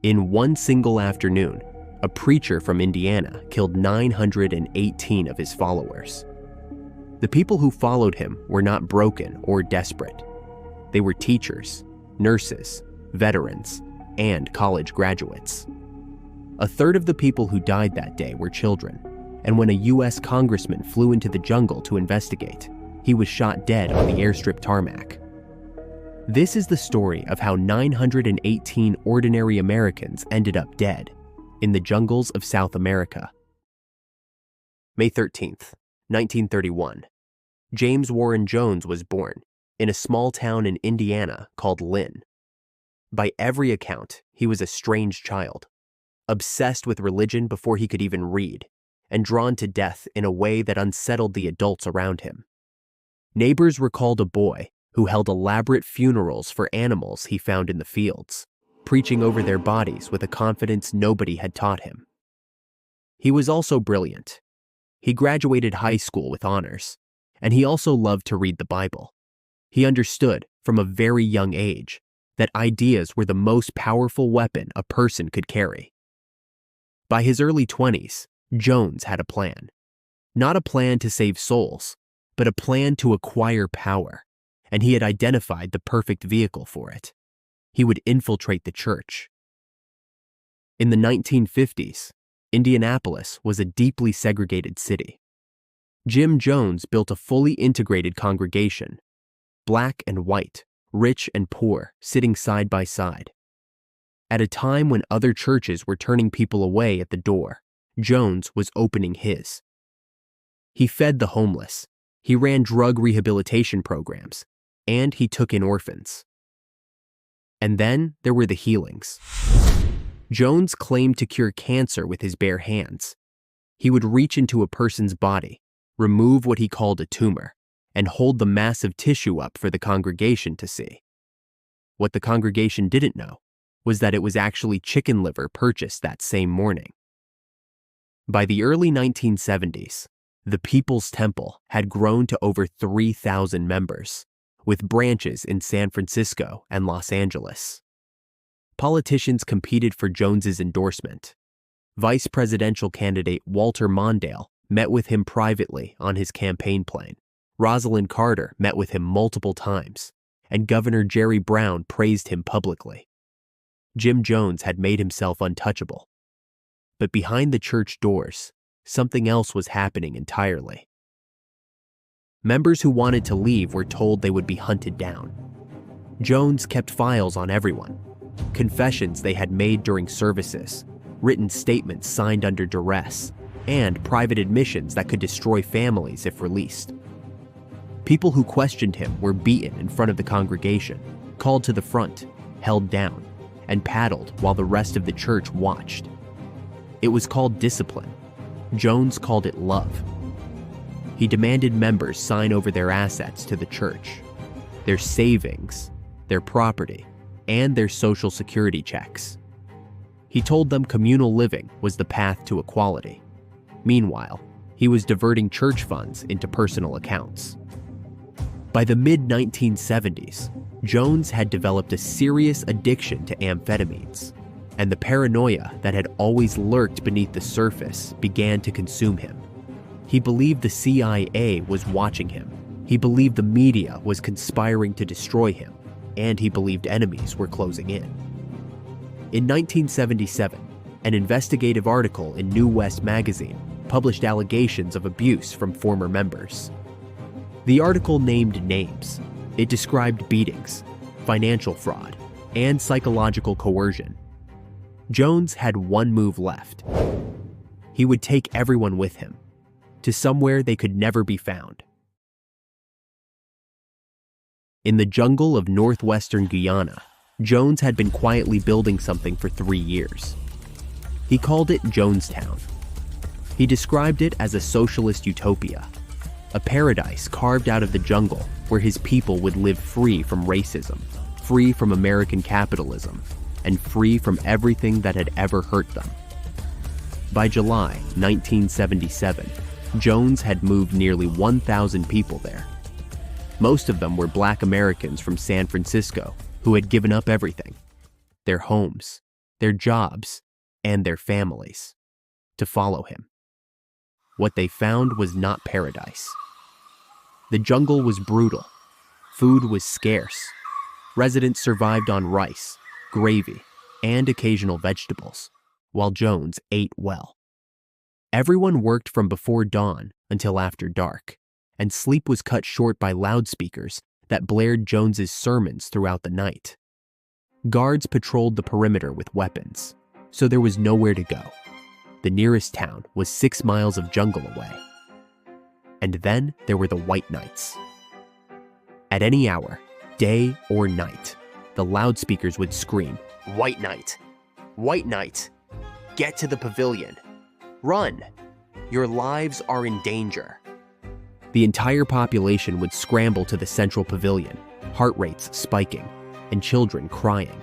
In one single afternoon, a preacher from Indiana killed 918 of his followers. The people who followed him were not broken or desperate. They were teachers, nurses, veterans, and college graduates. A third of the people who died that day were children, and when a US Congressman flew into the jungle to investigate, he was shot dead on the airstrip tarmac. This is the story of how 918 ordinary Americans ended up dead in the jungles of South America. May 13th, 1931. James Warren Jones was born in a small town in Indiana called Lynn. By every account, he was a strange child, obsessed with religion before he could even read, and drawn to death in a way that unsettled the adults around him. Neighbors recalled a boy who held elaborate funerals for animals he found in the fields, preaching over their bodies with a confidence nobody had taught him. He was also brilliant. He graduated high school with honors, and he also loved to read the Bible. He understood, from a very young age, that ideas were the most powerful weapon a person could carry. By his early 20s, Jones had a plan. Not a plan to save souls, but a plan to acquire power, and he had identified the perfect vehicle for it. He would infiltrate the church. In the 1950s, Indianapolis was a deeply segregated city. Jim Jones built a fully integrated congregation, black and white, rich and poor, sitting side by side. At a time when other churches were turning people away at the door, Jones was opening his. He fed the homeless, he ran drug rehabilitation programs, and he took in orphans. And then there were the healings. Jones claimed to cure cancer with his bare hands. He would reach into a person's body, remove what he called a tumor, and hold the massive tissue up for the congregation to see. What the congregation didn't know was that it was actually chicken liver purchased that same morning. By the early 1970s, the People's Temple had grown to over 3,000 members, with branches in San Francisco and Los Angeles. Politicians competed for Jones's endorsement. Vice presidential candidate Walter Mondale met with him privately on his campaign plane. Rosalind Carter met with him multiple times, and Governor Jerry Brown praised him publicly. Jim Jones had made himself untouchable. But behind the church doors, something else was happening entirely. Members who wanted to leave were told they would be hunted down. Jones kept files on everyone, confessions they had made during services, written statements signed under duress, and private admissions that could destroy families if released. People who questioned him were beaten in front of the congregation, called to the front, held down, and paddled while the rest of the church watched. It was called discipline. Jones called it love. He demanded members sign over their assets to the church, their savings, their property, and their social security checks. He told them communal living was the path to equality. Meanwhile, he was diverting church funds into personal accounts. By the mid-1970s, Jones had developed a serious addiction to amphetamines, and the paranoia that had always lurked beneath the surface began to consume him. He believed the CIA was watching him. He believed the media was conspiring to destroy him, and he believed enemies were closing in. In 1977, an investigative article in New West magazine published allegations of abuse from former members. The article named names. It described beatings, financial fraud, and psychological coercion. Jones had one move left. He would take everyone with him to somewhere they could never be found. In the jungle of northwestern Guyana, Jones had been quietly building something for 3 years. He called it Jonestown. He described it as a socialist utopia, a paradise carved out of the jungle where his people would live free from racism, free from American capitalism, and free from everything that had ever hurt them. By July 1977, Jones had moved nearly 1,000 people there. Most of them were Black Americans from San Francisco who had given up everything: their homes, their jobs, and their families to follow him. What they found was not paradise. The jungle was brutal. Food was scarce. Residents survived on rice, gravy, and occasional vegetables, while Jones ate well. Everyone worked from before dawn until after dark, and sleep was cut short by loudspeakers that blared Jones's sermons throughout the night. Guards patrolled the perimeter with weapons, so there was nowhere to go. The nearest town was 6 miles of jungle away. And then there were the White Nights. At any hour, day or night, the loudspeakers would scream, "White Night! White Night! Get to the pavilion! Run! Your lives are in danger!" The entire population would scramble to the central pavilion, heart rates spiking, and children crying.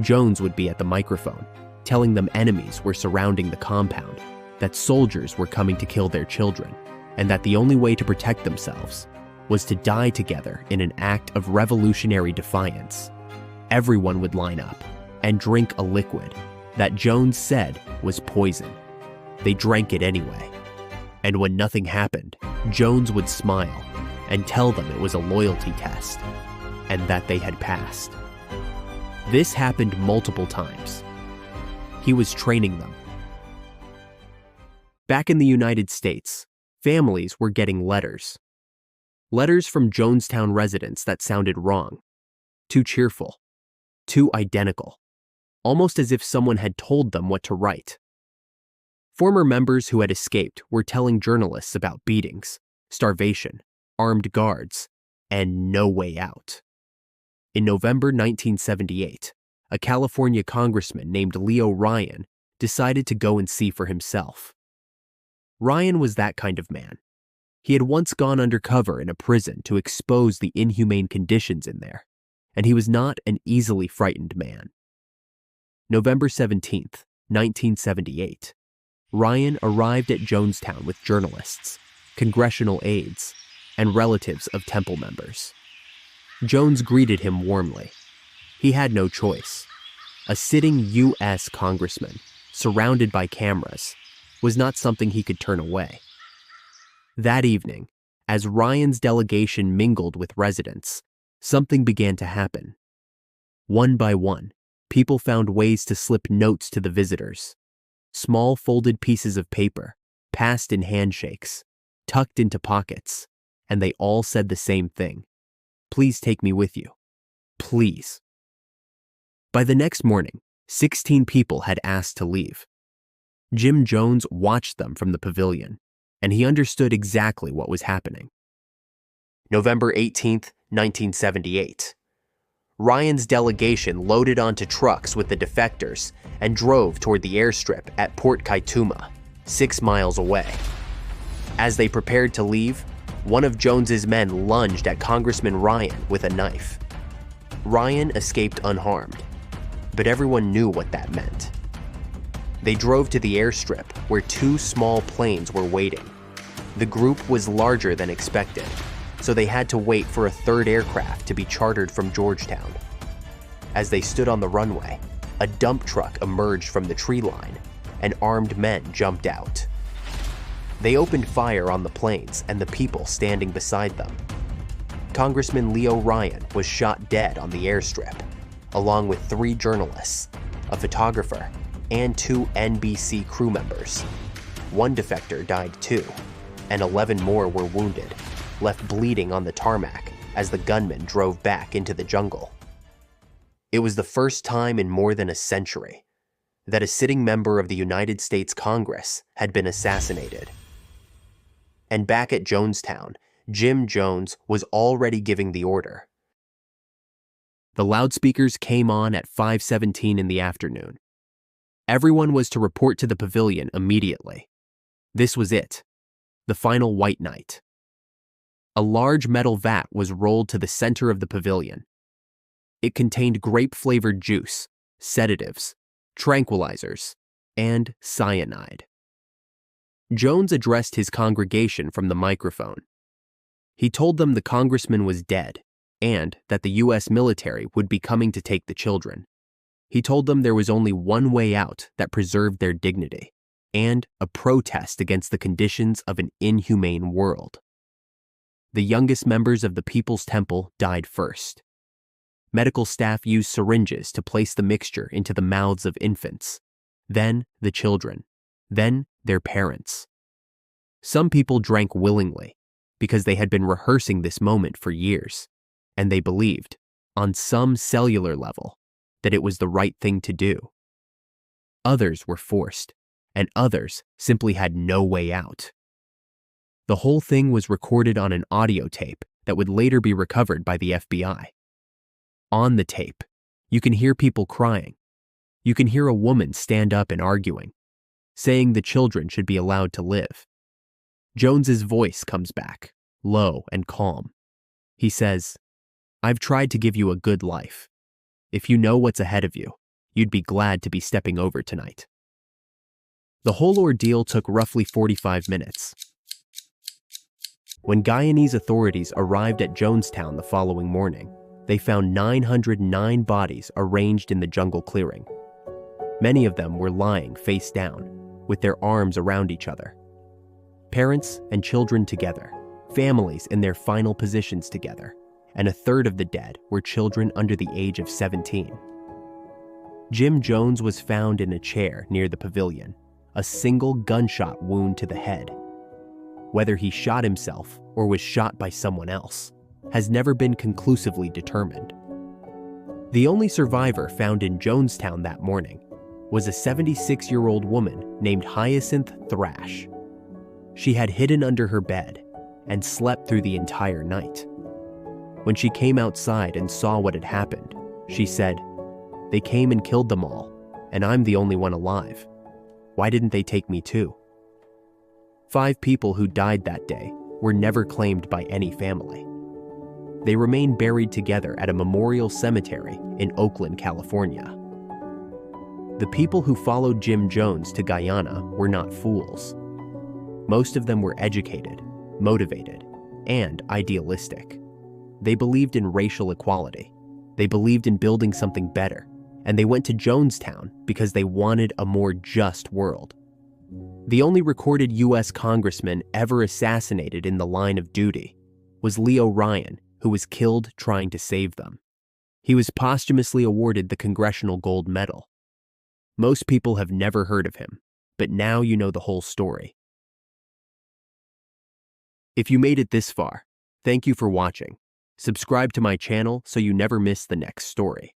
Jones would be at the microphone, telling them enemies were surrounding the compound, that soldiers were coming to kill their children, and that the only way to protect themselves was to die together in an act of revolutionary defiance. Everyone would line up and drink a liquid that Jones said was poison. They drank it anyway. And when nothing happened, Jones would smile and tell them it was a loyalty test and that they had passed. This happened multiple times. He was training them. Back in the United States, families were getting letters. Letters from Jonestown residents that sounded wrong, too cheerful, too identical, almost as if someone had told them what to write. Former members who had escaped were telling journalists about beatings, starvation, armed guards, and no way out. In November 1978, a California congressman named Leo Ryan decided to go and see for himself. Ryan was that kind of man. He had once gone undercover in a prison to expose the inhumane conditions in there, and he was not an easily frightened man. November 17th, 1978. Ryan arrived at Jonestown with journalists, congressional aides, and relatives of Temple members. Jones greeted him warmly. He had no choice. A sitting US Congressman, surrounded by cameras, was not something he could turn away. That evening, as Ryan's delegation mingled with residents, something began to happen. One by one, people found ways to slip notes to the visitors. Small folded pieces of paper, passed in handshakes, tucked into pockets, and they all said the same thing. "Please take me with you. Please." By the next morning, 16 people had asked to leave. Jim Jones watched them from the pavilion, and he understood exactly what was happening. November 18th, 1978. Ryan's delegation loaded onto trucks with the defectors and drove toward the airstrip at Port Kaituma, 6 miles away. As they prepared to leave, one of Jones's men lunged at Congressman Ryan with a knife. Ryan escaped unharmed, but everyone knew what that meant. They drove to the airstrip where 2 small planes were waiting. The group was larger than expected, so they had to wait for a 3rd aircraft to be chartered from Georgetown. As they stood on the runway, a dump truck emerged from the tree line, and armed men jumped out. They opened fire on the planes and the people standing beside them. Congressman Leo Ryan was shot dead on the airstrip, along with 3 journalists, a photographer, and 2 NBC crew members. 1 defector died too, and 11 more were wounded, left bleeding on the tarmac as the gunmen drove back into the jungle. It was the first time in more than a century that a sitting member of the United States Congress had been assassinated. And back at Jonestown, Jim Jones was already giving the order. The loudspeakers came on at 5:17 in the afternoon. Everyone was to report to the pavilion immediately. This was it, the final White Night. A large metal vat was rolled to the center of the pavilion. It contained grape-flavored juice, sedatives, tranquilizers, and cyanide. Jones addressed his congregation from the microphone. He told them the congressman was dead and that the U.S. military would be coming to take the children. He told them there was only one way out that preserved their dignity, and a protest against the conditions of an inhumane world. The youngest members of the People's Temple died first. Medical staff used syringes to place the mixture into the mouths of infants, then the children, then their parents. Some people drank willingly because they had been rehearsing this moment for years, and they believed, on some cellular level, that it was the right thing to do. Others were forced, and others simply had no way out. The whole thing was recorded on an audio tape that would later be recovered by the FBI. On the tape, you can hear people crying. You can hear a woman stand up and arguing, saying the children should be allowed to live. Jones's voice comes back, low and calm. He says, "I've tried to give you a good life. If you know what's ahead of you, you'd be glad to be stepping over tonight." The whole ordeal took roughly 45 minutes. When Guyanese authorities arrived at Jonestown the following morning, they found 909 bodies arranged in the jungle clearing. Many of them were lying face down, with their arms around each other. Parents and children together, families in their final positions together, and a third of the dead were children under the age of 17. Jim Jones was found in a chair near the pavilion, a single gunshot wound to the head. Whether he shot himself or was shot by someone else has never been conclusively determined. The only survivor found in Jonestown that morning was a 76-year-old woman named Hyacinth Thrash. She had hidden under her bed and slept through the entire night. When she came outside and saw what had happened, she said, "They came and killed them all, and I'm the only one alive. Why didn't they take me too?" 5 people who died that day were never claimed by any family. They remain buried together at a memorial cemetery in Oakland, California. The people who followed Jim Jones to Guyana were not fools. Most of them were educated, motivated, and idealistic. They believed in racial equality. They believed in building something better, and they went to Jonestown because they wanted a more just world. The only recorded US Congressman ever assassinated in the line of duty was Leo Ryan, who was killed trying to save them. He was posthumously awarded the Congressional Gold Medal. Most people have never heard of him, but now you know the whole story. If you made it this far, thank you for watching. Subscribe to my channel so you never miss the next story.